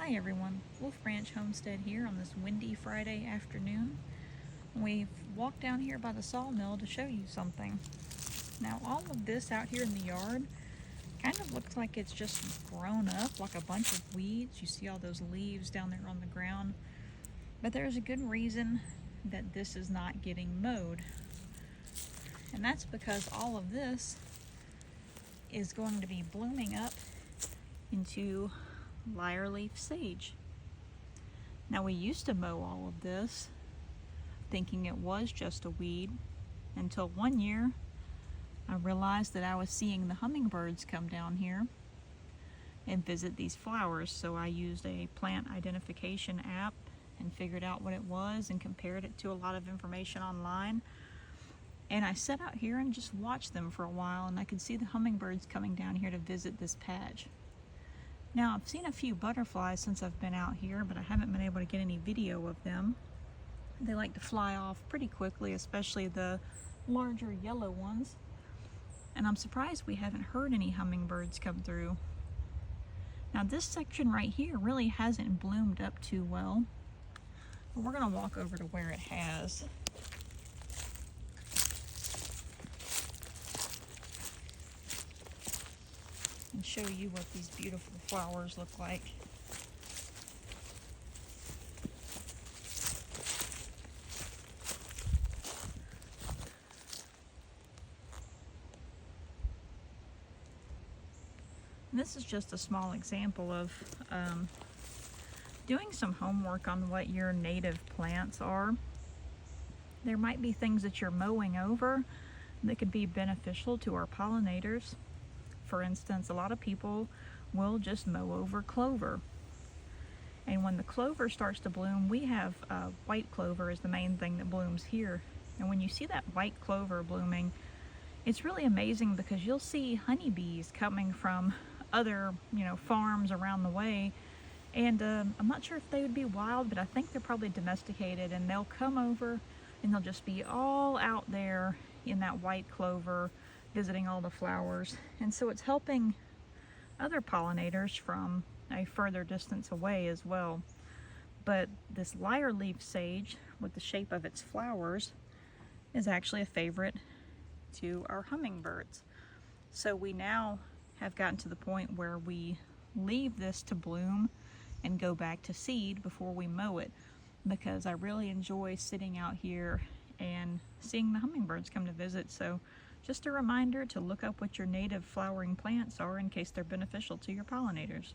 Hi everyone, Wolf Ranch Homestead here on this windy Friday afternoon. We've walked down here by the sawmill to show you something. Now all of this out here in the yard kind of looks like it's just grown up like a bunch of weeds. You see all those leaves down there on the ground. But there's a good reason that this is not getting mowed. And that's because all of this is going to be blooming up into lyre-leaf sage. Now we used to mow all of this thinking it was just a weed until one year I realized that I was seeing the hummingbirds come down here and visit these flowers. So I used a plant identification app and figured out what it was and compared it to a lot of information online. And I sat out here and just watched them for a while, and I could see the hummingbirds coming down here to visit this patch. Now, I've seen a few butterflies since I've been out here, but I haven't been able to get any video of them. They like to fly off pretty quickly, especially the larger yellow ones. And I'm surprised we haven't heard any hummingbirds come through. Now, this section right here really hasn't bloomed up too well, but we're gonna walk over to where it has. And show you what these beautiful flowers look like. And this is just a small example of doing some homework on what your native plants are. There might be things that you're mowing over that could be beneficial to our pollinators. For instance, a lot of people will just mow over clover. And when the clover starts to bloom, we have white clover is the main thing that blooms here. And when you see that white clover blooming, it's really amazing because you'll see honeybees coming from other, farms around the way. And I'm not sure if they would be wild, but I think they're probably domesticated, and they'll come over and they'll just be all out there in that white clover, visiting all the flowers. And so it's helping other pollinators from a further distance away as well. But this lyre-leaf sage, with the shape of its flowers, is actually a favorite to our hummingbirds. So we now have gotten to the point where we leave this to bloom and go back to seed before we mow it, because I really enjoy sitting out here and seeing the hummingbirds come to visit. So just a reminder to look up what your native flowering plants are in case they're beneficial to your pollinators.